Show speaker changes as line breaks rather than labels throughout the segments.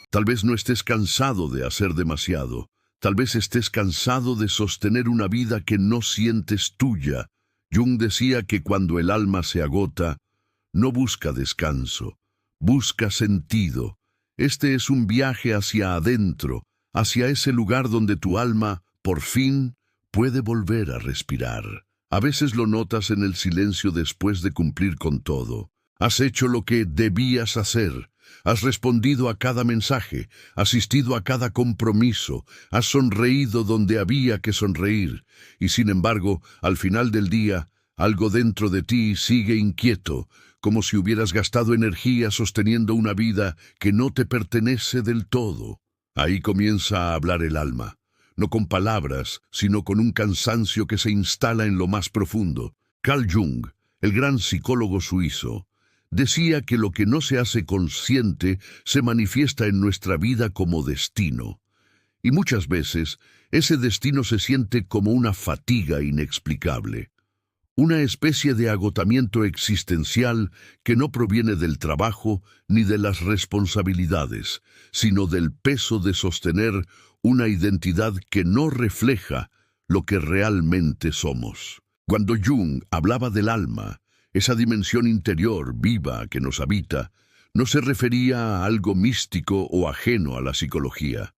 Tal vez no estés cansado de hacer demasiado. Tal vez estés cansado de sostener una vida que no sientes tuya. Jung decía que cuando el alma se agota, no busca descanso, busca sentido. Este es un viaje hacia adentro, hacia ese lugar donde tu alma, por fin, puede volver a respirar. A veces lo notas en el silencio después de cumplir con todo. Has hecho lo que debías hacer. Has respondido a cada mensaje, asistido a cada compromiso, has sonreído donde había que sonreír. Y sin embargo, al final del día, algo dentro de ti sigue inquieto, como si hubieras gastado energía sosteniendo una vida que no te pertenece del todo. Ahí comienza a hablar el alma, no con palabras, sino con un cansancio que se instala en lo más profundo. Carl Jung, el gran psicólogo suizo, decía que lo que no se hace consciente se manifiesta en nuestra vida como destino. Y muchas veces ese destino se siente como una fatiga inexplicable. Una especie de agotamiento existencial que no proviene del trabajo ni de las responsabilidades, sino del peso de sostener una identidad que no refleja lo que realmente somos. Cuando Jung hablaba del alma, esa dimensión interior viva que nos habita, no se refería a algo místico o ajeno a la psicología.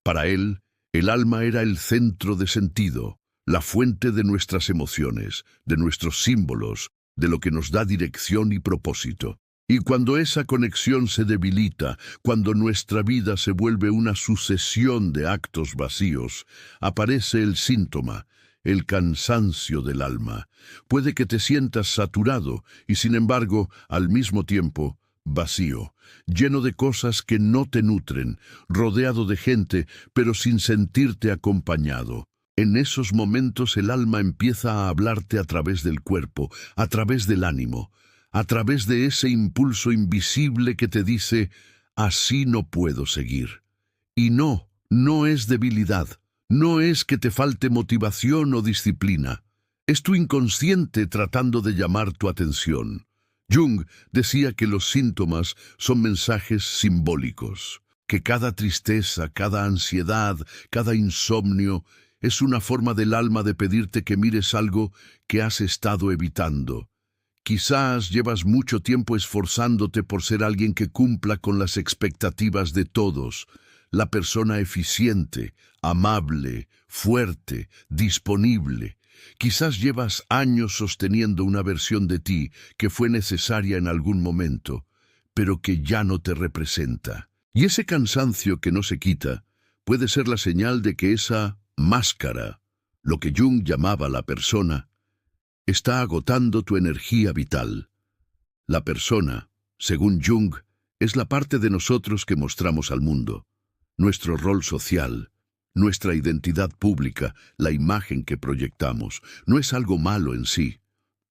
Para él, el alma era el centro de sentido, la fuente de nuestras emociones, de nuestros símbolos, de lo que nos da dirección y propósito. Y cuando esa conexión se debilita, cuando nuestra vida se vuelve una sucesión de actos vacíos, aparece el síntoma, el cansancio del alma. Puede que te sientas saturado y, sin embargo, al mismo tiempo, vacío, lleno de cosas que no te nutren, rodeado de gente, pero sin sentirte acompañado. En esos momentos el alma empieza a hablarte a través del cuerpo, a través del ánimo, a través de ese impulso invisible que te dice, así no puedo seguir. Y no, no es debilidad, no es que te falte motivación o disciplina, es tu inconsciente tratando de llamar tu atención. Jung decía que los síntomas son mensajes simbólicos, que cada tristeza, cada ansiedad, cada insomnio, es una forma del alma de pedirte que mires algo que has estado evitando. Quizás llevas mucho tiempo esforzándote por ser alguien que cumpla con las expectativas de todos, la persona eficiente, amable, fuerte, disponible. Quizás llevas años sosteniendo una versión de ti que fue necesaria en algún momento, pero que ya no te representa. Y ese cansancio que no se quita puede ser la señal de que esa máscara, lo que Jung llamaba la persona, está agotando tu energía vital. La persona, según Jung, es la parte de nosotros que mostramos al mundo, nuestro rol social, nuestra identidad pública, la imagen que proyectamos. No es algo malo en sí.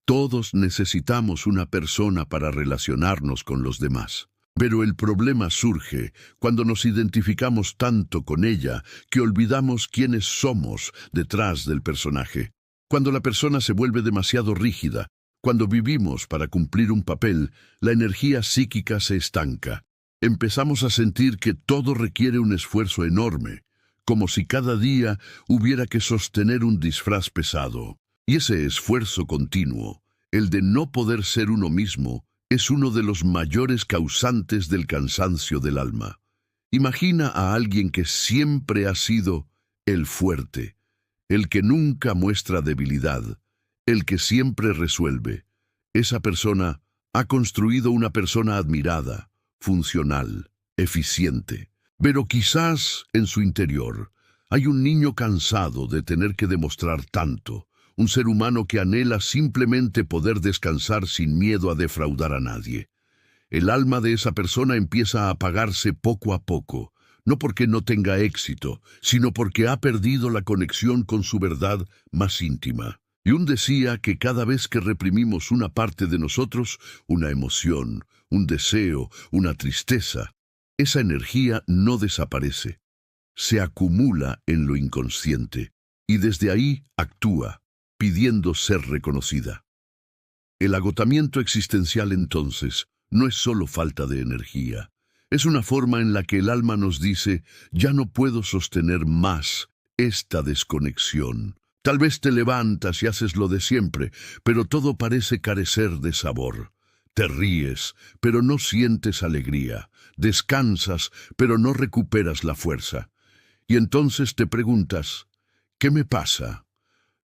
Todos necesitamos una persona para relacionarnos con los demás. Pero el problema surge cuando nos identificamos tanto con ella que olvidamos quiénes somos detrás del personaje. Cuando la persona se vuelve demasiado rígida, cuando vivimos para cumplir un papel, la energía psíquica se estanca. Empezamos a sentir que todo requiere un esfuerzo enorme, como si cada día hubiera que sostener un disfraz pesado. Y ese esfuerzo continuo, el de no poder ser uno mismo, es uno de los mayores causantes del cansancio del alma. Imagina a alguien que siempre ha sido el fuerte, el que nunca muestra debilidad, el que siempre resuelve. Esa persona ha construido una persona admirada, funcional, eficiente. Pero quizás en su interior hay un niño cansado de tener que demostrar tanto, un ser humano que anhela simplemente poder descansar sin miedo a defraudar a nadie. El alma de esa persona empieza a apagarse poco a poco, no porque no tenga éxito, sino porque ha perdido la conexión con su verdad más íntima. Jung decía que cada vez que reprimimos una parte de nosotros, una emoción, un deseo, una tristeza, esa energía no desaparece, se acumula en lo inconsciente y desde ahí actúa, pidiendo ser reconocida. El agotamiento existencial entonces no es solo falta de energía, Es una forma en la que el alma nos dice, ya no puedo sostener más esta desconexión. Tal vez te levantas y haces lo de siempre, pero todo parece carecer de sabor. Te ríes, pero no sientes alegría. Descansas, pero no recuperas la fuerza. Y entonces te preguntas, ¿qué me pasa?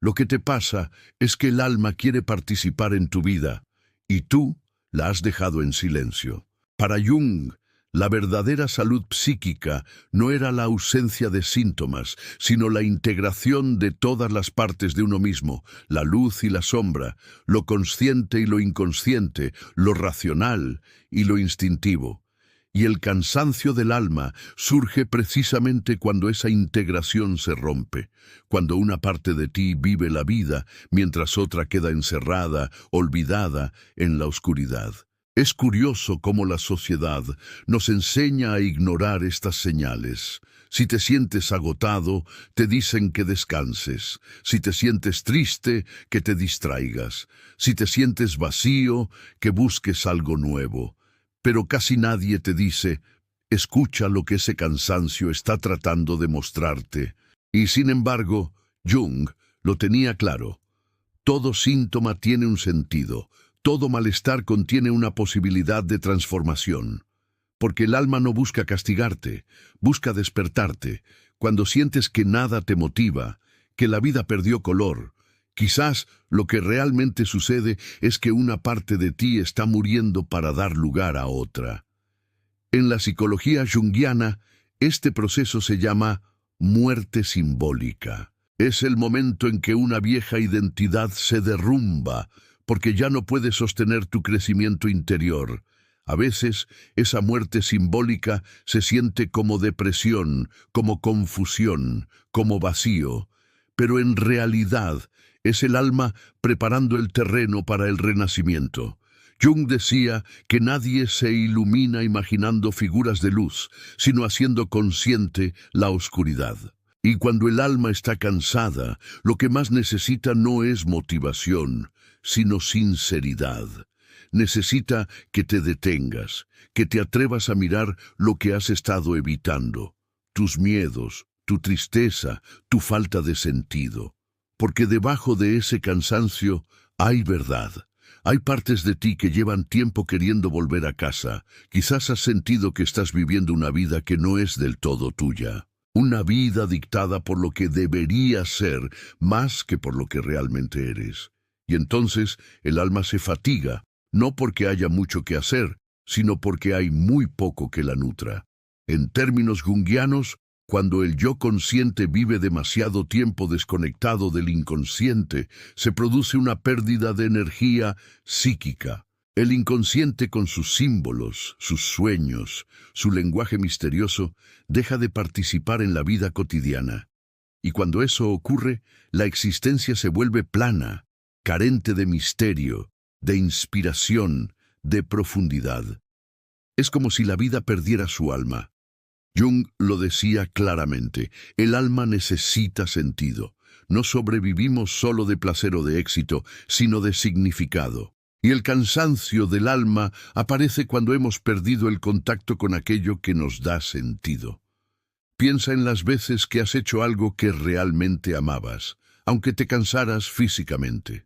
Lo que te pasa es que el alma quiere participar en tu vida, y tú la has dejado en silencio. Para Jung, la verdadera salud psíquica no era la ausencia de síntomas, sino la integración de todas las partes de uno mismo, la luz y la sombra, lo consciente y lo inconsciente, lo racional y lo instintivo. Y el cansancio del alma surge precisamente cuando esa integración se rompe, cuando una parte de ti vive la vida, mientras otra queda encerrada, olvidada, en la oscuridad. Es curioso cómo la sociedad nos enseña a ignorar estas señales. Si te sientes agotado, te dicen que descanses. Si te sientes triste, que te distraigas. Si te sientes vacío, que busques algo nuevo. Pero casi nadie te dice, escucha lo que ese cansancio está tratando de mostrarte. Y sin embargo, Jung lo tenía claro. Todo síntoma tiene un sentido. Todo malestar contiene una posibilidad de transformación. Porque el alma no busca castigarte, busca despertarte. Cuando sientes que nada te motiva, que la vida perdió color, quizás lo que realmente sucede es que una parte de ti está muriendo para dar lugar a otra. En la psicología junguiana, este proceso se llama muerte simbólica. Es el momento en que una vieja identidad se derrumba, porque ya no puede sostener tu crecimiento interior. A veces, esa muerte simbólica se siente como depresión, como confusión, como vacío, pero en realidad es el alma preparando el terreno para el renacimiento. Jung decía que nadie se ilumina imaginando figuras de luz, sino haciendo consciente la oscuridad. Y cuando el alma está cansada, lo que más necesita no es motivación, sino sinceridad. Necesita que te detengas, que te atrevas a mirar lo que has estado evitando, tus miedos, tu tristeza, tu falta de sentido. Porque debajo de ese cansancio hay verdad. Hay partes de ti que llevan tiempo queriendo volver a casa. Quizás has sentido que estás viviendo una vida que no es del todo tuya. Una vida dictada por lo que deberías ser, más que por lo que realmente eres. Y entonces el alma se fatiga, no porque haya mucho que hacer, sino porque hay muy poco que la nutra. En términos junguianos, cuando el yo consciente vive demasiado tiempo desconectado del inconsciente, se produce una pérdida de energía psíquica. El inconsciente, con sus símbolos, sus sueños, su lenguaje misterioso, deja de participar en la vida cotidiana. Y cuando eso ocurre, la existencia se vuelve plana, carente de misterio, de inspiración, de profundidad. Es como si la vida perdiera su alma. Jung lo decía claramente, el alma necesita sentido. No sobrevivimos solo de placer o de éxito, sino de significado. Y el cansancio del alma aparece cuando hemos perdido el contacto con aquello que nos da sentido. Piensa en las veces que has hecho algo que realmente amabas, aunque te cansaras físicamente.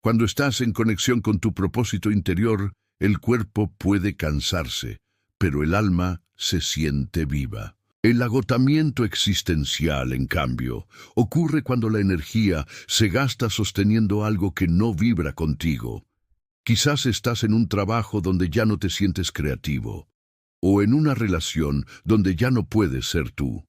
Cuando estás en conexión con tu propósito interior, el cuerpo puede cansarse, pero el alma se siente viva. El agotamiento existencial, en cambio, ocurre cuando la energía se gasta sosteniendo algo que no vibra contigo. Quizás estás en un trabajo donde ya no te sientes creativo, o en una relación donde ya no puedes ser tú,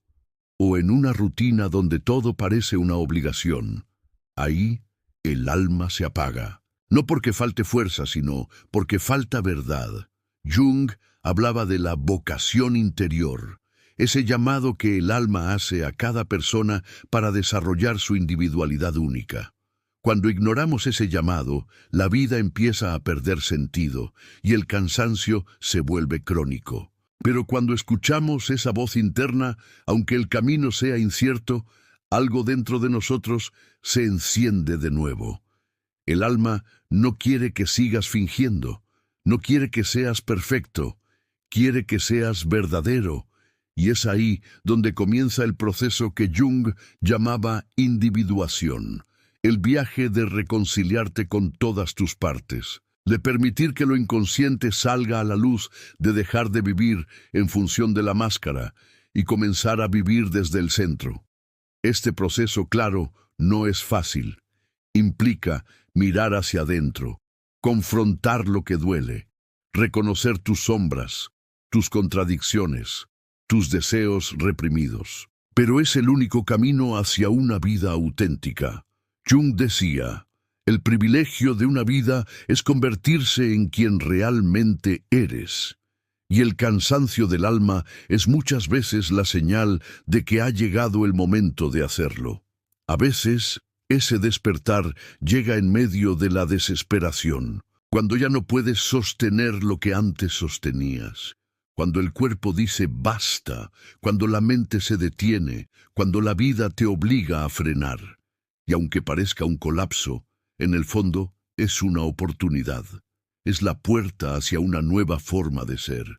o en una rutina donde todo parece una obligación. Ahí, el alma se apaga, no porque falte fuerza, sino porque falta verdad. Jung hablaba de la vocación interior, ese llamado que el alma hace a cada persona para desarrollar su individualidad única. Cuando ignoramos ese llamado, la vida empieza a perder sentido y el cansancio se vuelve crónico. Pero cuando escuchamos esa voz interna, aunque el camino sea incierto, algo dentro de nosotros se enciende de nuevo. El alma no quiere que sigas fingiendo, no quiere que seas perfecto, quiere que seas verdadero, y es ahí donde comienza el proceso que Jung llamaba individuación, el viaje de reconciliarte con todas tus partes, de permitir que lo inconsciente salga a la luz, de dejar de vivir en función de la máscara y comenzar a vivir desde el centro. Este proceso, claro, no es fácil. Implica mirar hacia adentro, confrontar lo que duele, reconocer tus sombras, tus contradicciones, tus deseos reprimidos. Pero es el único camino hacia una vida auténtica. Jung decía, el privilegio de una vida es convertirse en quien realmente eres. Y el cansancio del alma es muchas veces la señal de que ha llegado el momento de hacerlo. A veces, ese despertar llega en medio de la desesperación, cuando ya no puedes sostener lo que antes sostenías, cuando el cuerpo dice basta, cuando la mente se detiene, cuando la vida te obliga a frenar. Y aunque parezca un colapso, en el fondo es una oportunidad. Es la puerta hacia una nueva forma de ser.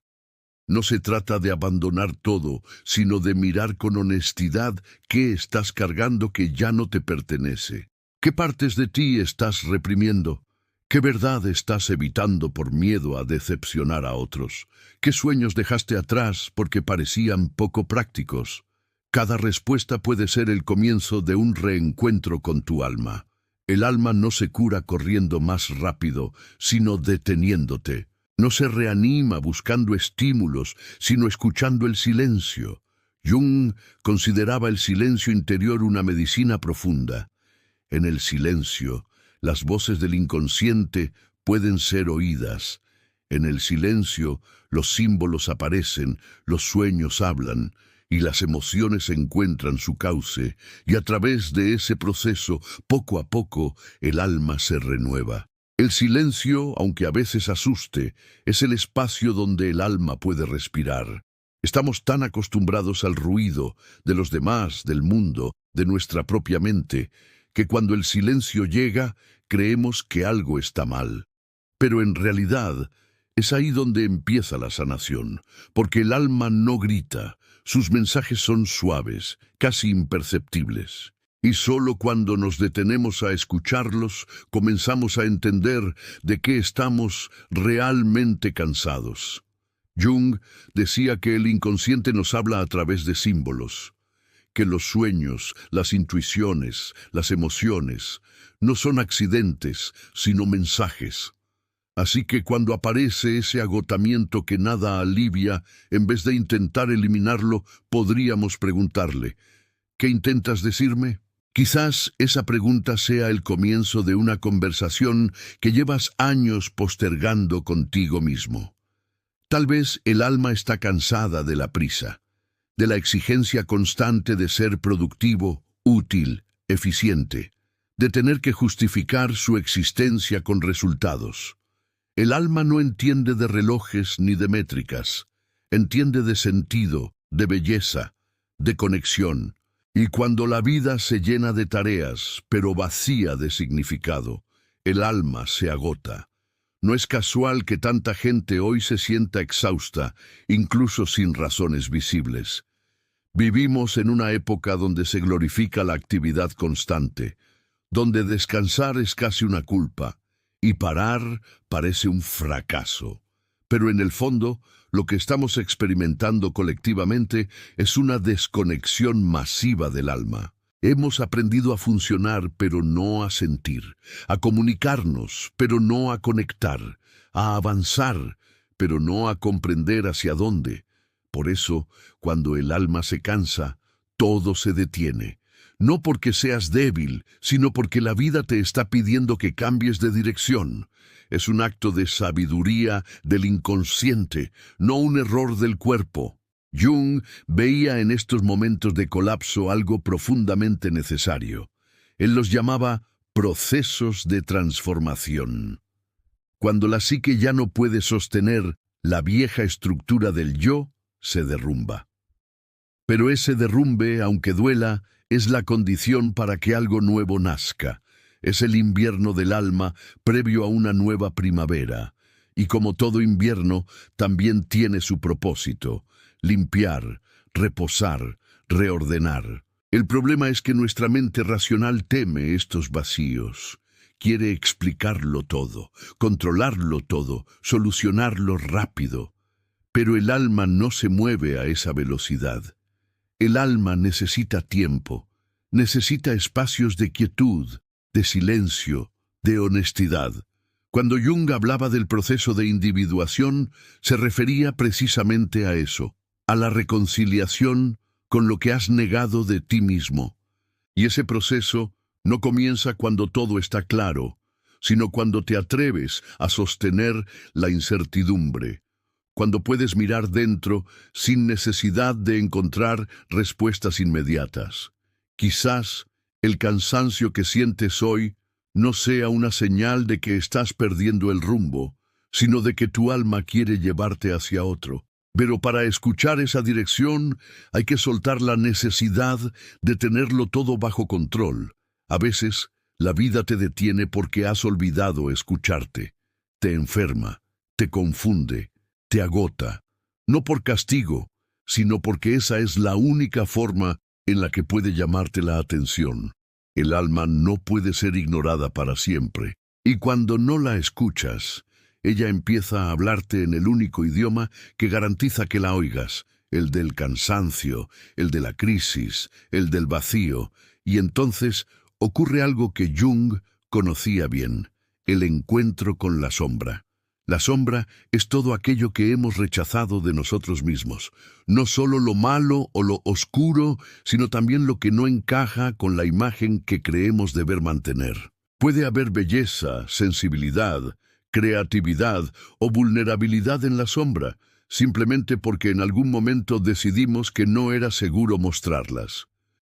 No se trata de abandonar todo, sino de mirar con honestidad qué estás cargando que ya no te pertenece. ¿Qué partes de ti estás reprimiendo? ¿Qué verdad estás evitando por miedo a decepcionar a otros? ¿Qué sueños dejaste atrás porque parecían poco prácticos? Cada respuesta puede ser el comienzo de un reencuentro con tu alma. El alma no se cura corriendo más rápido, sino deteniéndote. No se reanima buscando estímulos, sino escuchando el silencio. Jung consideraba el silencio interior una medicina profunda. En el silencio, las voces del inconsciente pueden ser oídas. En el silencio, los símbolos aparecen, los sueños hablan, y las emociones encuentran su cauce, y a través de ese proceso, poco a poco, el alma se renueva. El silencio, aunque a veces asuste, es el espacio donde el alma puede respirar. Estamos tan acostumbrados al ruido de los demás, del mundo, de nuestra propia mente, que cuando el silencio llega, creemos que algo está mal. Pero en realidad, es ahí donde empieza la sanación, porque el alma no grita, sus mensajes son suaves, casi imperceptibles. Y solo cuando nos detenemos a escucharlos, comenzamos a entender de qué estamos realmente cansados. Jung decía que el inconsciente nos habla a través de símbolos, que los sueños, las intuiciones, las emociones, no son accidentes, sino mensajes. Así que cuando aparece ese agotamiento que nada alivia, en vez de intentar eliminarlo, podríamos preguntarle, ¿qué intentas decirme? Quizás esa pregunta sea el comienzo de una conversación que llevas años postergando contigo mismo. Tal vez el alma está cansada de la prisa, de la exigencia constante de ser productivo, útil, eficiente, de tener que justificar su existencia con resultados. El alma no entiende de relojes ni de métricas, entiende de sentido, de belleza, de conexión. Y cuando la vida se llena de tareas, pero vacía de significado, el alma se agota. No es casual que tanta gente hoy se sienta exhausta, incluso sin razones visibles. Vivimos en una época donde se glorifica la actividad constante, donde descansar es casi una culpa, y parar parece un fracaso. Pero en el fondo, lo que estamos experimentando colectivamente es una desconexión masiva del alma. Hemos aprendido a funcionar, pero no a sentir, a comunicarnos, pero no a conectar, a avanzar, pero no a comprender hacia dónde. Por eso, cuando el alma se cansa, todo se detiene. No porque seas débil, sino porque la vida te está pidiendo que cambies de dirección. Es un acto de sabiduría del inconsciente, no un error del cuerpo. Jung veía en estos momentos de colapso algo profundamente necesario. Él los llamaba procesos de transformación. Cuando la psique ya no puede sostener la vieja estructura del yo, se derrumba. Pero ese derrumbe, aunque duela, es la condición para que algo nuevo nazca. Es el invierno del alma previo a una nueva primavera. Y como todo invierno, también tiene su propósito: limpiar, reposar, reordenar. El problema es que nuestra mente racional teme estos vacíos. Quiere explicarlo todo, controlarlo todo, solucionarlo rápido. Pero el alma no se mueve a esa velocidad. El alma necesita tiempo, necesita espacios de quietud, de silencio, de honestidad. Cuando Jung hablaba del proceso de individuación, se refería precisamente a eso, a la reconciliación con lo que has negado de ti mismo. Y ese proceso no comienza cuando todo está claro, sino cuando te atreves a sostener la incertidumbre, cuando puedes mirar dentro sin necesidad de encontrar respuestas inmediatas. Quizás el cansancio que sientes hoy no sea una señal de que estás perdiendo el rumbo, sino de que tu alma quiere llevarte hacia otro. Pero para escuchar esa dirección hay que soltar la necesidad de tenerlo todo bajo control. A veces, la vida te detiene porque has olvidado escucharte. Te enferma, te confunde, te agota. No por castigo, sino porque esa es la única forma en la que puede llamarte la atención. El alma no puede ser ignorada para siempre. Y cuando no la escuchas, ella empieza a hablarte en el único idioma que garantiza que la oigas, el del cansancio, el de la crisis, el del vacío, y entonces ocurre algo que Jung conocía bien: el encuentro con la sombra. La sombra es todo aquello que hemos rechazado de nosotros mismos, no solo lo malo o lo oscuro, sino también lo que no encaja con la imagen que creemos deber mantener. Puede haber belleza, sensibilidad, creatividad o vulnerabilidad en la sombra, simplemente porque en algún momento decidimos que no era seguro mostrarlas.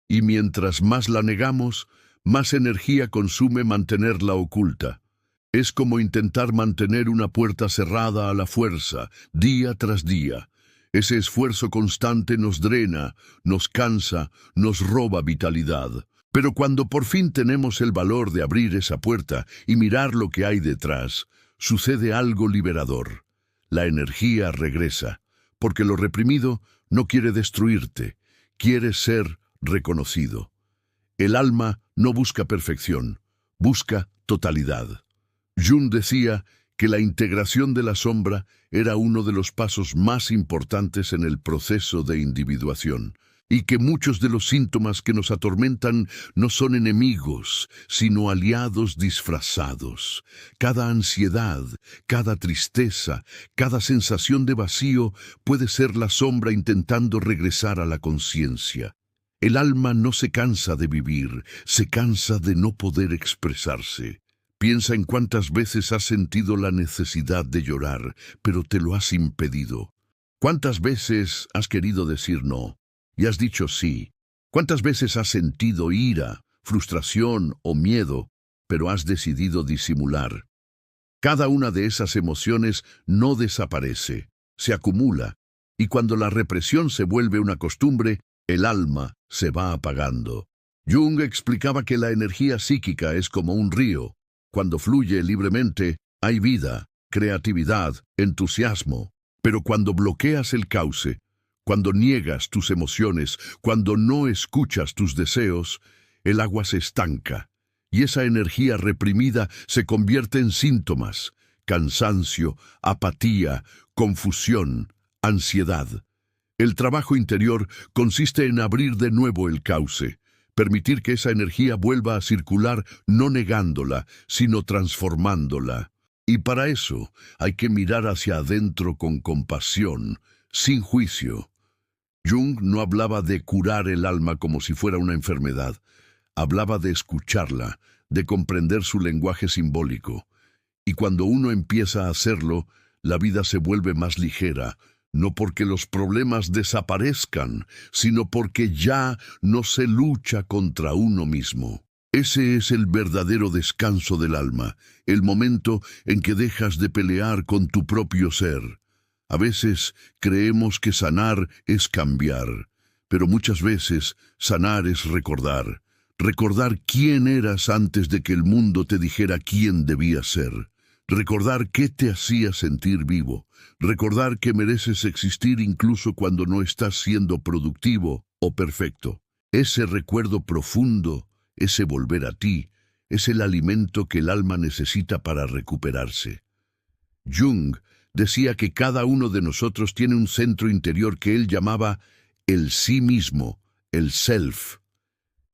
Y mientras más la negamos, más energía consume mantenerla oculta. Es como intentar mantener una puerta cerrada a la fuerza, día tras día. Ese esfuerzo constante nos drena, nos cansa, nos roba vitalidad. Pero cuando por fin tenemos el valor de abrir esa puerta y mirar lo que hay detrás, sucede algo liberador. La energía regresa, porque lo reprimido no quiere destruirte, quiere ser reconocido. El alma no busca perfección, busca totalidad. Jung decía que la integración de la sombra era uno de los pasos más importantes en el proceso de individuación, y que muchos de los síntomas que nos atormentan no son enemigos, sino aliados disfrazados. Cada ansiedad, cada tristeza, cada sensación de vacío puede ser la sombra intentando regresar a la conciencia. El alma no se cansa de vivir, se cansa de no poder expresarse. Piensa en cuántas veces has sentido la necesidad de llorar, pero te lo has impedido. ¿Cuántas veces has querido decir no y has dicho sí? ¿Cuántas veces has sentido ira, frustración o miedo, pero has decidido disimular? Cada una de esas emociones no desaparece, se acumula, y cuando la represión se vuelve una costumbre, el alma se va apagando. Jung explicaba que la energía psíquica es como un río. Cuando fluye libremente, hay vida, creatividad, entusiasmo. Pero cuando bloqueas el cauce, cuando niegas tus emociones, cuando no escuchas tus deseos, el agua se estanca, y esa energía reprimida se convierte en síntomas: cansancio, apatía, confusión, ansiedad. El trabajo interior consiste en abrir de nuevo el cauce, permitir que esa energía vuelva a circular, no negándola, sino transformándola. Y para eso hay que mirar hacia adentro con compasión, sin juicio. Jung no hablaba de curar el alma como si fuera una enfermedad. Hablaba de escucharla, de comprender su lenguaje simbólico. Y cuando uno empieza a hacerlo, la vida se vuelve más ligera, no porque los problemas desaparezcan, sino porque ya no se lucha contra uno mismo. Ese es el verdadero descanso del alma, el momento en que dejas de pelear con tu propio ser. A veces creemos que sanar es cambiar, pero muchas veces sanar es recordar. Recordar quién eras antes de que el mundo te dijera quién debías ser. Recordar qué te hacía sentir vivo. Recordar que mereces existir incluso cuando no estás siendo productivo o perfecto. Ese recuerdo profundo, ese volver a ti, es el alimento que el alma necesita para recuperarse. Jung decía que cada uno de nosotros tiene un centro interior que él llamaba el sí mismo, el self.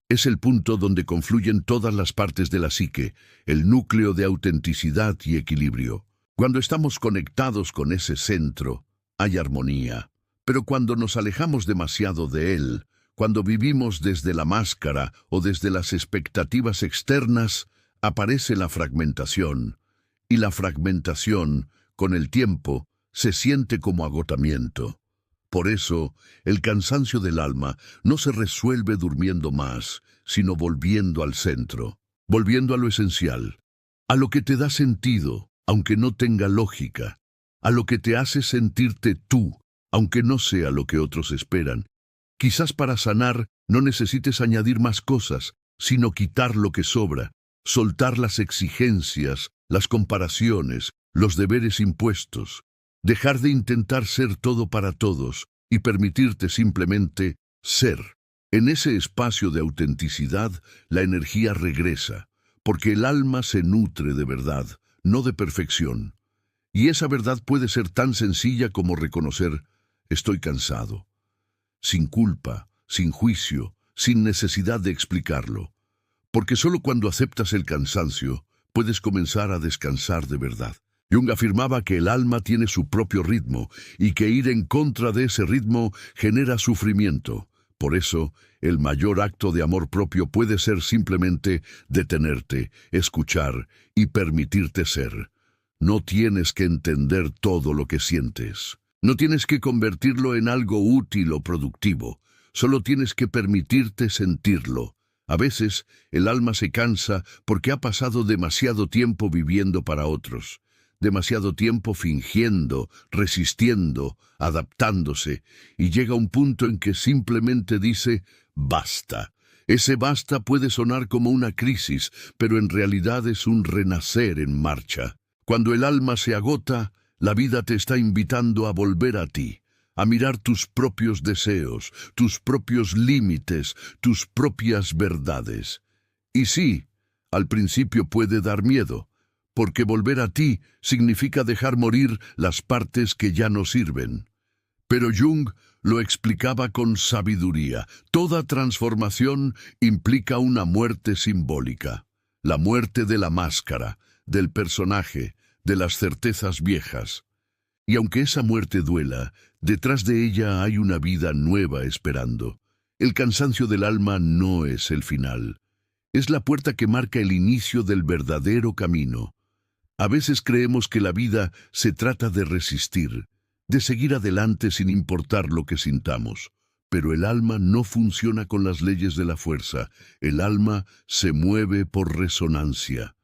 Es el punto donde confluyen todas las partes de la psique, el núcleo de autenticidad y equilibrio. Cuando estamos conectados con ese centro, hay armonía. Pero cuando nos alejamos demasiado de él, cuando vivimos desde la máscara o desde las expectativas externas, aparece la fragmentación. Y la fragmentación, con el tiempo, se siente como agotamiento. Por eso, el cansancio del alma no se resuelve durmiendo más, sino volviendo al centro, volviendo a lo esencial, a lo que te da sentido, aunque no tenga lógica, a lo que te hace sentirte tú, aunque no sea lo que otros esperan. Quizás para sanar no necesites añadir más cosas, sino quitar lo que sobra, soltar las exigencias, las comparaciones, los deberes impuestos, dejar de intentar ser todo para todos y permitirte simplemente ser. En ese espacio de autenticidad, la energía regresa, porque el alma se nutre de verdad, no de perfección. Y esa verdad puede ser tan sencilla como reconocer: estoy cansado, sin culpa, sin juicio, sin necesidad de explicarlo. Porque solo cuando aceptas el cansancio, puedes comenzar a descansar de verdad. Jung afirmaba que el alma tiene su propio ritmo y que ir en contra de ese ritmo genera sufrimiento. Por eso, el mayor acto de amor propio puede ser simplemente detenerte, escuchar y permitirte ser. No tienes que entender todo lo que sientes. No tienes que convertirlo en algo útil o productivo. Solo tienes que permitirte sentirlo. A veces, el alma se cansa porque ha pasado demasiado tiempo viviendo para otros. Demasiado tiempo fingiendo, resistiendo, adaptándose, y llega un punto en que simplemente dice: basta. Ese basta puede sonar como una crisis, pero en realidad es un renacer en marcha. Cuando el alma se agota, la vida te está invitando a volver a ti, a mirar tus propios deseos, tus propios límites, tus propias verdades. Y sí, al principio puede dar miedo, porque volver a ti significa dejar morir las partes que ya no sirven. Pero Jung lo explicaba con sabiduría. Toda transformación implica una muerte simbólica. La muerte de la máscara, del personaje, de las certezas viejas. Y aunque esa muerte duela, detrás de ella hay una vida nueva esperando. El cansancio del alma no es el final. Es la puerta que marca el inicio del verdadero camino. A veces creemos que la vida se trata de resistir, de seguir adelante sin importar lo que sintamos. Pero el alma no funciona con las leyes de la fuerza. El alma se mueve por resonancia,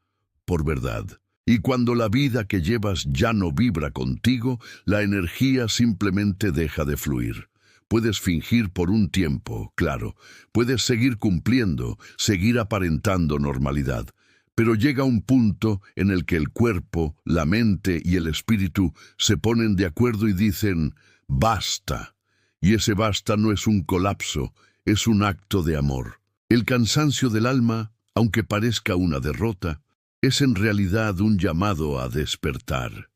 por verdad. Y cuando la vida que llevas ya no vibra contigo, la energía simplemente deja de fluir. Puedes fingir por un tiempo, claro. Puedes seguir cumpliendo, seguir aparentando normalidad. Pero llega un punto en el que el cuerpo, la mente y el espíritu se ponen de acuerdo y dicen: basta. Y ese basta no es un colapso, es un acto de amor. El cansancio del alma, aunque parezca una derrota, es en realidad un llamado a despertar.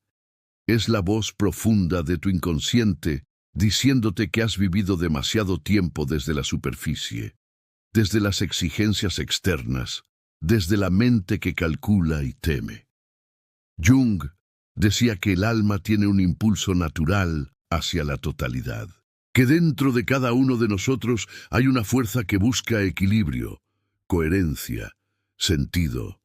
Es la voz profunda de tu inconsciente diciéndote que has vivido demasiado tiempo desde la superficie, desde las exigencias externas, desde la mente que calcula y teme. Jung decía que el alma tiene un impulso natural hacia la totalidad, que dentro de cada uno de nosotros hay una fuerza que busca equilibrio, coherencia, sentido.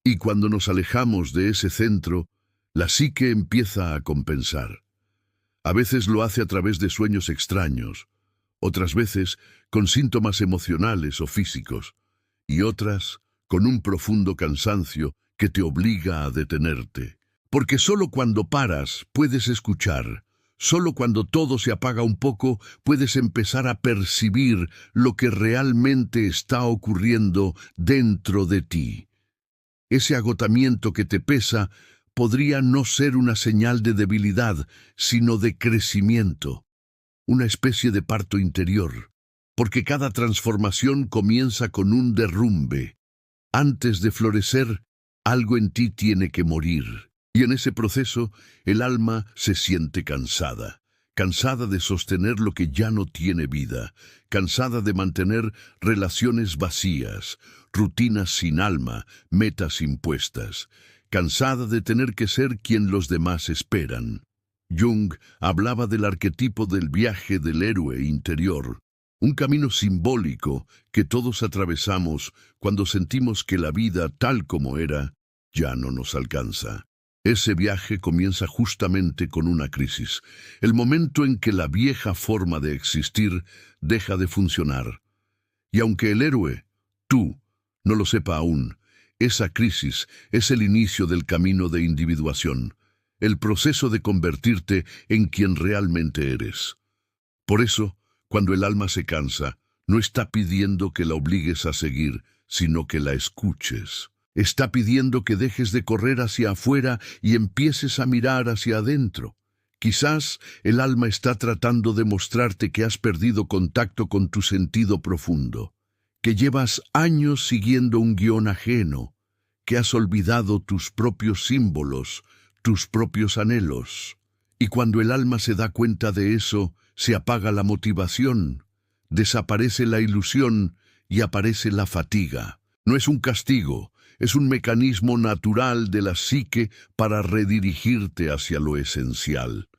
Y cuando nos alejamos de ese centro, la psique empieza a compensar. A veces lo hace a través de sueños extraños, otras veces con síntomas emocionales o físicos, y otras con un profundo cansancio que te obliga a detenerte. Porque solo cuando paras puedes escuchar, solo cuando todo se apaga un poco puedes empezar a percibir lo que realmente está ocurriendo dentro de ti. Ese agotamiento que te pesa podría no ser una señal de debilidad, sino de crecimiento, una especie de parto interior, porque cada transformación comienza con un derrumbe. Antes de florecer, algo en ti tiene que morir. Y en ese proceso, el alma se siente cansada. Cansada de sostener lo que ya no tiene vida. Cansada de mantener relaciones vacías, rutinas sin alma, metas impuestas. Cansada de tener que ser quien los demás esperan. Jung hablaba del arquetipo del viaje del héroe interior. Un camino simbólico que todos atravesamos cuando sentimos que la vida, tal como era, ya no nos alcanza. Ese viaje comienza justamente con una crisis, el momento en que la vieja forma de existir deja de funcionar. Y aunque el héroe, tú, no lo sepa aún, esa crisis es el inicio del camino de individuación, el proceso de convertirte en quien realmente eres. Por eso, cuando el alma se cansa, no está pidiendo que la obligues a seguir, sino que la escuches. Está pidiendo que dejes de correr hacia afuera y empieces a mirar hacia adentro. Quizás el alma está tratando de mostrarte que has perdido contacto con tu sentido profundo, que llevas años siguiendo un guión ajeno, que has olvidado tus propios símbolos, tus propios anhelos. Y cuando el alma se da cuenta de eso, se apaga la motivación, desaparece la ilusión y aparece la fatiga. No es un castigo, es un mecanismo natural de la psique para redirigirte hacia lo esencial.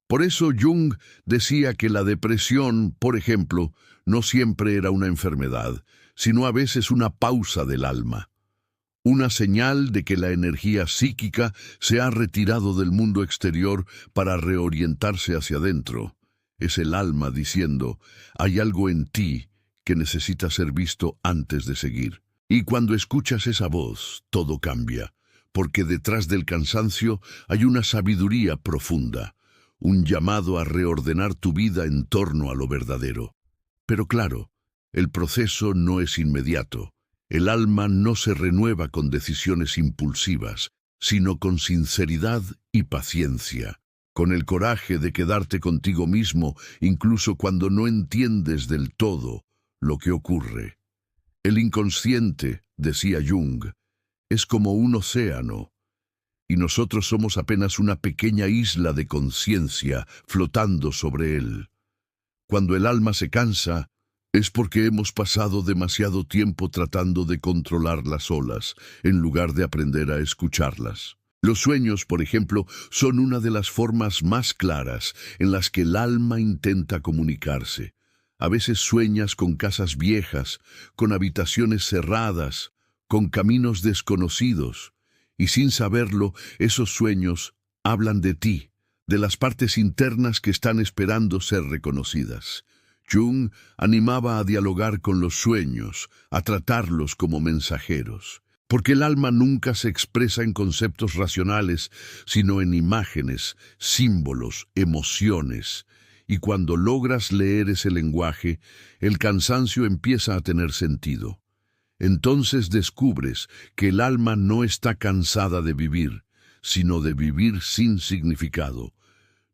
Por eso Jung decía que la depresión, por ejemplo, no siempre era una enfermedad, sino a veces una pausa del alma. Una señal de que la energía psíquica se ha retirado del mundo exterior para reorientarse hacia adentro. Es el alma diciendo, hay algo en ti que necesita ser visto antes de seguir. Y cuando escuchas esa voz, todo cambia, porque detrás del cansancio hay una sabiduría profunda, un llamado a reordenar tu vida en torno a lo verdadero. Pero claro, el proceso no es inmediato. El alma no se renueva con decisiones impulsivas, sino con sinceridad y paciencia, con el coraje de quedarte contigo mismo incluso cuando no entiendes del todo lo que ocurre. El inconsciente, decía Jung, es como un océano, y nosotros somos apenas una pequeña isla de conciencia flotando sobre él. Cuando el alma se cansa, es porque hemos pasado demasiado tiempo tratando de controlar las olas, en lugar de aprender a escucharlas. Los sueños, por ejemplo, son una de las formas más claras en las que el alma intenta comunicarse. A veces sueñas con casas viejas, con habitaciones cerradas, con caminos desconocidos, y sin saberlo, esos sueños hablan de ti, de las partes internas que están esperando ser reconocidas. Jung animaba a dialogar con los sueños, a tratarlos como mensajeros, porque el alma nunca se expresa en conceptos racionales, sino en imágenes, símbolos, emociones. Y cuando logras leer ese lenguaje, el cansancio empieza a tener sentido. Entonces descubres que el alma no está cansada de vivir, sino de vivir sin significado.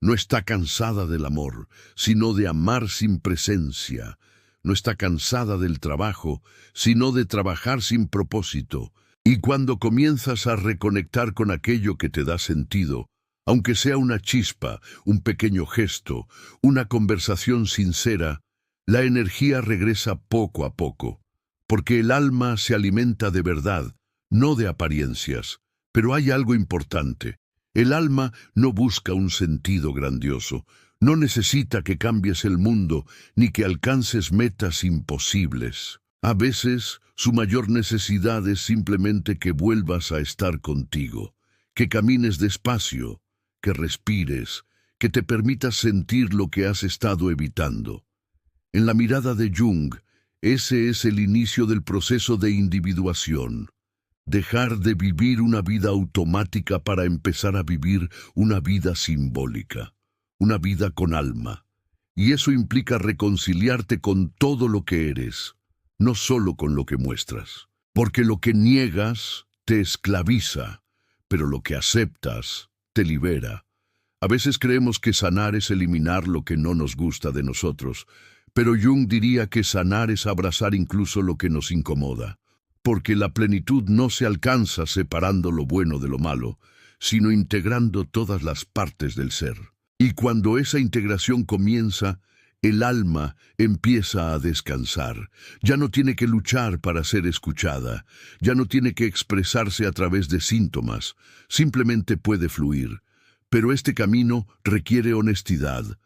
No está cansada del amor, sino de amar sin presencia. No está cansada del trabajo, sino de trabajar sin propósito. Y cuando comienzas a reconectar con aquello que te da sentido, aunque sea una chispa, un pequeño gesto, una conversación sincera, la energía regresa poco a poco, porque el alma se alimenta de verdad, no de apariencias. Pero hay algo importante. El alma no busca un sentido grandioso, no necesita que cambies el mundo ni que alcances metas imposibles. A veces, su mayor necesidad es simplemente que vuelvas a estar contigo, que camines despacio, que respires, que te permitas sentir lo que has estado evitando. En la mirada de Jung, ese es el inicio del proceso de individuación. Dejar de vivir una vida automática para empezar a vivir una vida simbólica, una vida con alma. Y eso implica reconciliarte con todo lo que eres, no solo con lo que muestras. Porque lo que niegas te esclaviza, pero lo que aceptas te libera. A veces creemos que sanar es eliminar lo que no nos gusta de nosotros, pero Jung diría que sanar es abrazar incluso lo que nos incomoda, porque la plenitud no se alcanza separando lo bueno de lo malo, sino integrando todas las partes del ser. Y cuando esa integración comienza, el alma empieza a descansar. Ya no tiene que luchar para ser escuchada, ya no tiene que expresarse a través de síntomas, simplemente puede fluir. Pero este camino requiere honestidad,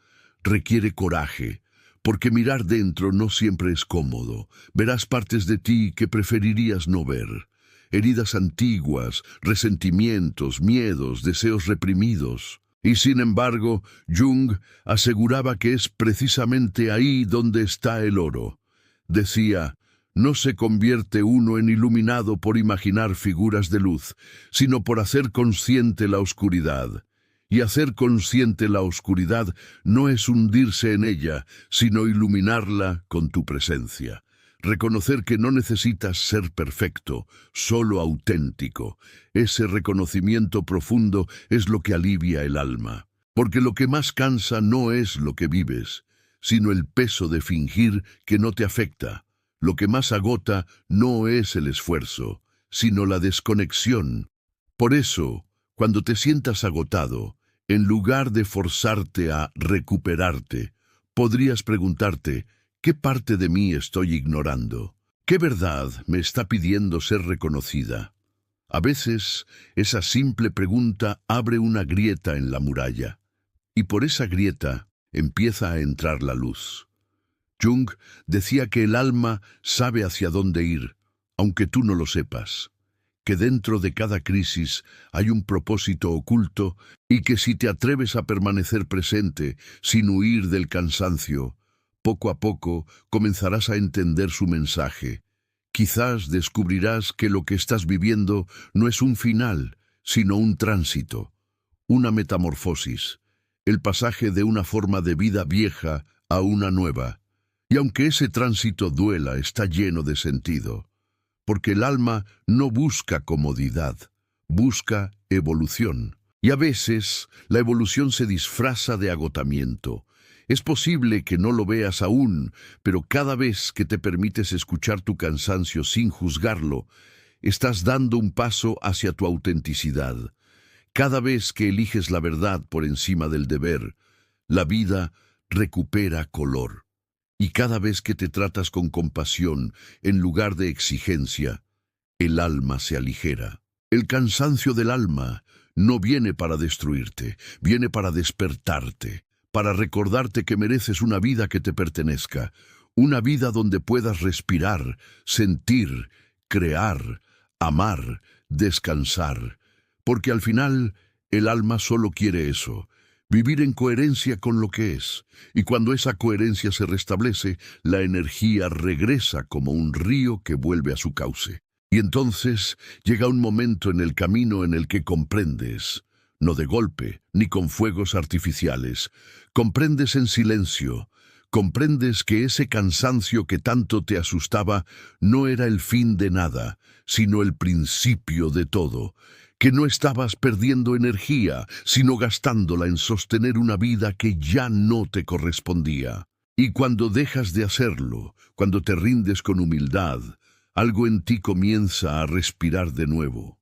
requiere coraje, porque mirar dentro no siempre es cómodo. Verás partes de ti que preferirías no ver. Heridas antiguas, resentimientos, miedos, deseos reprimidos. Y sin embargo, Jung aseguraba que es precisamente ahí donde está el oro. Decía, no se convierte uno en iluminado por imaginar figuras de luz, sino por hacer consciente la oscuridad. Y hacer consciente la oscuridad no es hundirse en ella, sino iluminarla con tu presencia. Reconocer que no necesitas ser perfecto, solo auténtico. Ese reconocimiento profundo es lo que alivia el alma. Porque lo que más cansa no es lo que vives, sino el peso de fingir que no te afecta. Lo que más agota no es el esfuerzo, sino la desconexión. Por eso, cuando te sientas agotado, en lugar de forzarte a recuperarte, podrías preguntarte, ¿qué parte de mí estoy ignorando? ¿Qué verdad me está pidiendo ser reconocida? A veces, esa simple pregunta abre una grieta en la muralla, y por esa grieta empieza a entrar la luz. Jung decía que el alma sabe hacia dónde ir, aunque tú no lo sepas. Que dentro de cada crisis hay un propósito oculto y que si te atreves a permanecer presente sin huir del cansancio, poco a poco comenzarás a entender su mensaje. Quizás descubrirás que lo que estás viviendo no es un final, sino un tránsito, una metamorfosis, el pasaje de una forma de vida vieja a una nueva. Y aunque ese tránsito duela, está lleno de sentido. Porque el alma no busca comodidad, busca evolución. Y a veces la evolución se disfraza de agotamiento. Es posible que no lo veas aún, pero cada vez que te permites escuchar tu cansancio sin juzgarlo, estás dando un paso hacia tu autenticidad. Cada vez que eliges la verdad por encima del deber, la vida recupera color. Y cada vez que te tratas con compasión en lugar de exigencia, el alma se aligera. El cansancio del alma no viene para destruirte, viene para despertarte, para recordarte que mereces una vida que te pertenezca, una vida donde puedas respirar, sentir, crear, amar, descansar. Porque al final, el alma solo quiere eso. Vivir en coherencia con lo que es, y cuando esa coherencia se restablece, la energía regresa como un río que vuelve a su cauce. Y entonces llega un momento en el camino en el que comprendes, no de golpe, ni con fuegos artificiales, comprendes en silencio, comprendes que ese cansancio que tanto te asustaba no era el fin de nada, sino el principio de todo, que no estabas perdiendo energía, sino gastándola en sostener una vida que ya no te correspondía. Y cuando dejas de hacerlo, cuando te rindes con humildad, algo en ti comienza a respirar de nuevo.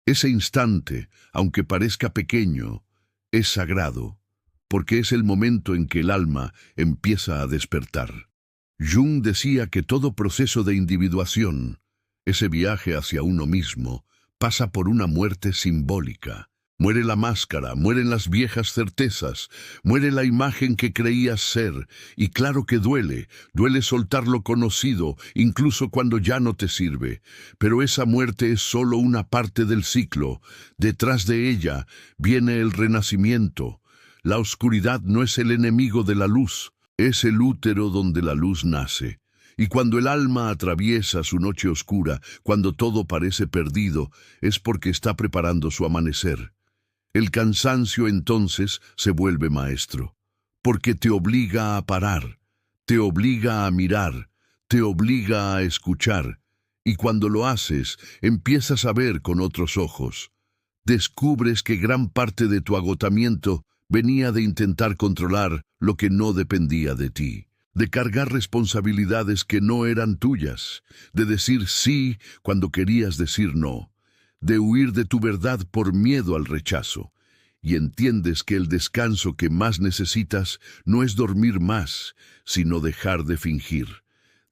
Ese instante, aunque parezca pequeño, es sagrado, porque es el momento en que el alma empieza a despertar. Jung decía que todo proceso de individuación, ese viaje hacia uno mismo, pasa por una muerte simbólica. Muere la máscara, mueren las viejas certezas, muere la imagen que creías ser, y claro que duele soltar lo conocido, incluso cuando ya no te sirve. Pero esa muerte es solo una parte del ciclo. Detrás de ella viene el renacimiento. La oscuridad no es el enemigo de la luz, es el útero donde la luz nace. Y cuando el alma atraviesa su noche oscura, cuando todo parece perdido, es porque está preparando su amanecer. El cansancio entonces se vuelve maestro, porque te obliga a parar, te obliga a mirar, te obliga a escuchar, Y cuando lo haces, empiezas a ver con otros ojos. Descubres que gran parte de tu agotamiento venía de intentar controlar lo que no dependía de ti, de cargar responsabilidades que no eran tuyas, de decir sí cuando querías decir no, de huir de tu verdad por miedo al rechazo. Y entiendes que el descanso que más necesitas no es dormir más, sino dejar de fingir,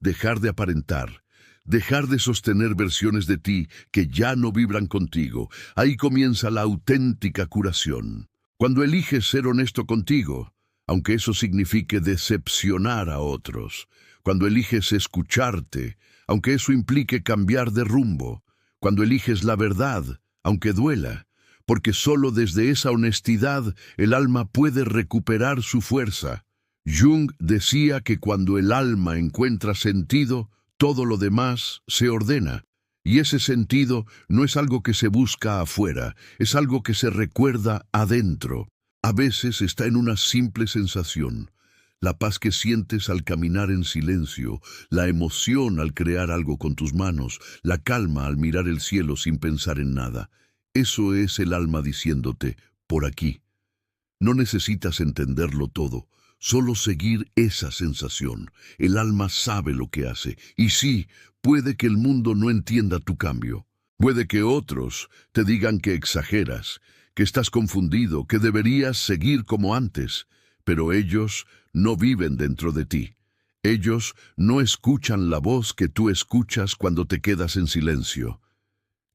dejar de aparentar, dejar de sostener versiones de ti que ya no vibran contigo. Ahí comienza la auténtica curación. Cuando eliges ser honesto contigo, aunque eso signifique decepcionar a otros. Cuando eliges escucharte, aunque eso implique cambiar de rumbo. Cuando eliges la verdad, aunque duela. Porque solo desde esa honestidad el alma puede recuperar su fuerza. Jung decía que cuando el alma encuentra sentido, todo lo demás se ordena. Y ese sentido no es algo que se busca afuera, es algo que se recuerda adentro. A veces está en una simple sensación. La paz que sientes al caminar en silencio, la emoción al crear algo con tus manos, la calma al mirar el cielo sin pensar en nada. Eso es el alma diciéndote, por aquí. No necesitas entenderlo todo, solo seguir esa sensación. El alma sabe lo que hace. Y sí, puede que el mundo no entienda tu cambio. Puede que otros te digan que exageras, que estás confundido, que deberías seguir como antes. Pero ellos no viven dentro de ti. Ellos no escuchan la voz que tú escuchas cuando te quedas en silencio.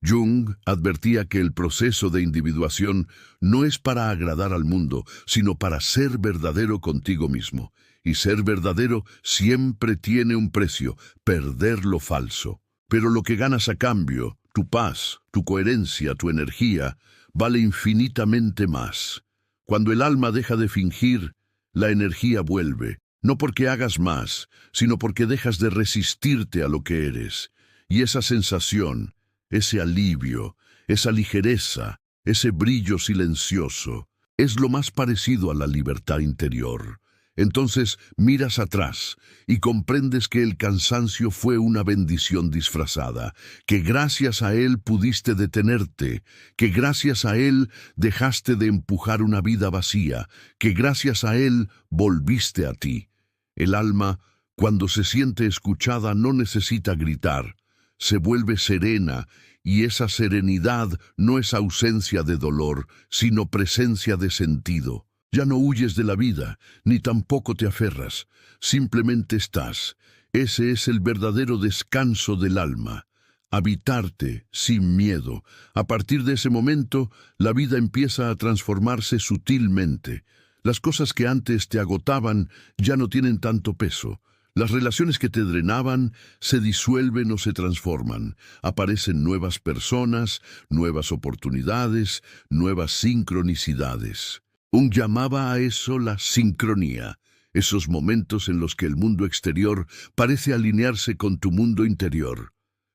Jung advertía que el proceso de individuación no es para agradar al mundo, sino para ser verdadero contigo mismo. Y ser verdadero siempre tiene un precio, perder lo falso. Pero lo que ganas a cambio, tu paz, tu coherencia, tu energía, vale infinitamente más. Cuando el alma deja de fingir, la energía vuelve, no porque hagas más, sino porque dejas de resistirte a lo que eres. Y esa sensación, ese alivio, esa ligereza, ese brillo silencioso, es lo más parecido a la libertad interior. Entonces miras atrás y comprendes que el cansancio fue una bendición disfrazada, que gracias a él pudiste detenerte, que gracias a él dejaste de empujar una vida vacía, que gracias a él volviste a ti. El alma, cuando se siente escuchada, no necesita gritar. Se vuelve serena, y esa serenidad no es ausencia de dolor, sino presencia de sentido. Ya no huyes de la vida, ni tampoco te aferras, simplemente estás. Ese es el verdadero descanso del alma. Habitarte sin miedo. A partir de ese momento, la vida empieza a transformarse sutilmente. Las cosas que antes te agotaban ya no tienen tanto peso. Las relaciones que te drenaban se disuelven o se transforman. Aparecen nuevas personas, nuevas oportunidades, nuevas sincronicidades. Jung llamaba a eso la sincronía, esos momentos en los que el mundo exterior parece alinearse con tu mundo interior.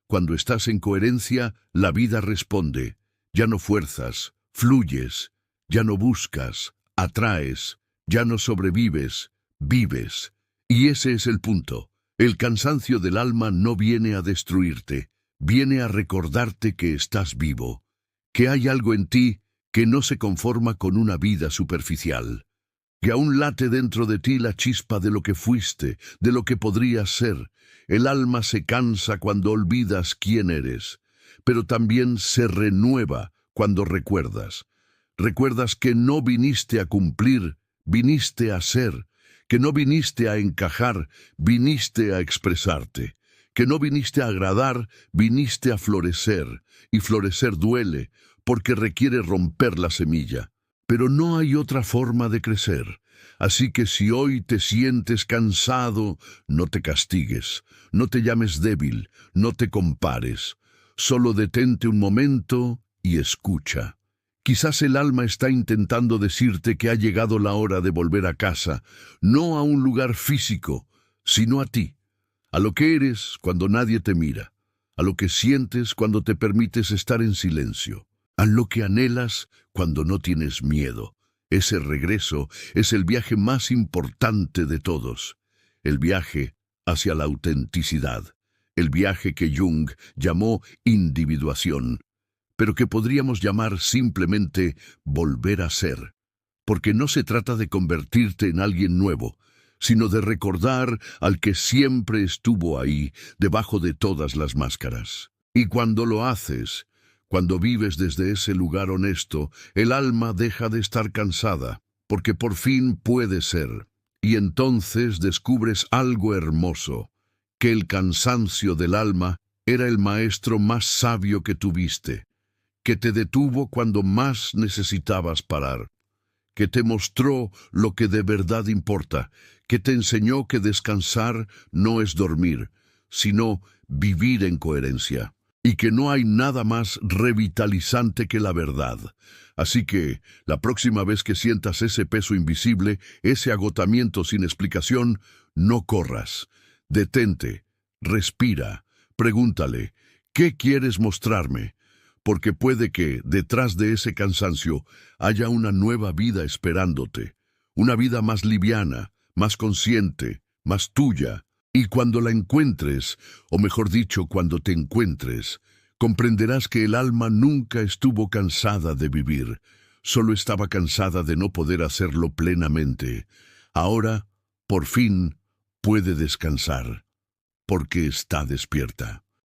Cuando estás en coherencia, la vida responde. Ya no fuerzas, fluyes. Ya no buscas, atraes. Ya no sobrevives, vives. Y ese es el punto. El cansancio del alma no viene a destruirte, viene a recordarte que estás vivo, que hay algo en ti que no se conforma con una vida superficial, que aún late dentro de ti la chispa de lo que fuiste, de lo que podrías ser. El alma se cansa cuando olvidas quién eres, pero también se renueva cuando recuerdas. Recuerdas que no viniste a cumplir, viniste a ser. Que no viniste a encajar, viniste a expresarte. Que no viniste a agradar, viniste a florecer. Y florecer duele, porque requiere romper la semilla. Pero no hay otra forma de crecer. Así que si hoy te sientes cansado, no te castigues, no te llames débil, no te compares. Solo detente un momento y escucha. Quizás el alma está intentando decirte que ha llegado la hora de volver a casa, no a un lugar físico, sino a ti, a lo que eres cuando nadie te mira, a lo que sientes cuando te permites estar en silencio, a lo que anhelas cuando no tienes miedo. Ese regreso es el viaje más importante de todos, el viaje hacia la autenticidad, el viaje que Jung llamó individuación, pero que podríamos llamar simplemente volver a ser, porque no se trata de convertirte en alguien nuevo, sino de recordar al que siempre estuvo ahí, debajo de todas las máscaras. Y cuando lo haces, cuando vives desde ese lugar honesto, el alma deja de estar cansada, porque por fin puede ser. Y entonces descubres algo hermoso, que el cansancio del alma era el maestro más sabio que tuviste, que te detuvo cuando más necesitabas parar, que te mostró lo que de verdad importa, que te enseñó que descansar no es dormir, sino vivir en coherencia, y que no hay nada más revitalizante que la verdad. Así que, la próxima vez que sientas ese peso invisible, ese agotamiento sin explicación, no corras. Detente, respira, pregúntale, ¿qué quieres mostrarme? Porque puede que, detrás de ese cansancio, haya una nueva vida esperándote, una vida más liviana, más consciente, más tuya. Y cuando la encuentres, o mejor dicho, cuando te encuentres, comprenderás que el alma nunca estuvo cansada de vivir, solo estaba cansada de no poder hacerlo plenamente. Ahora, por fin, puede descansar, porque está despierta.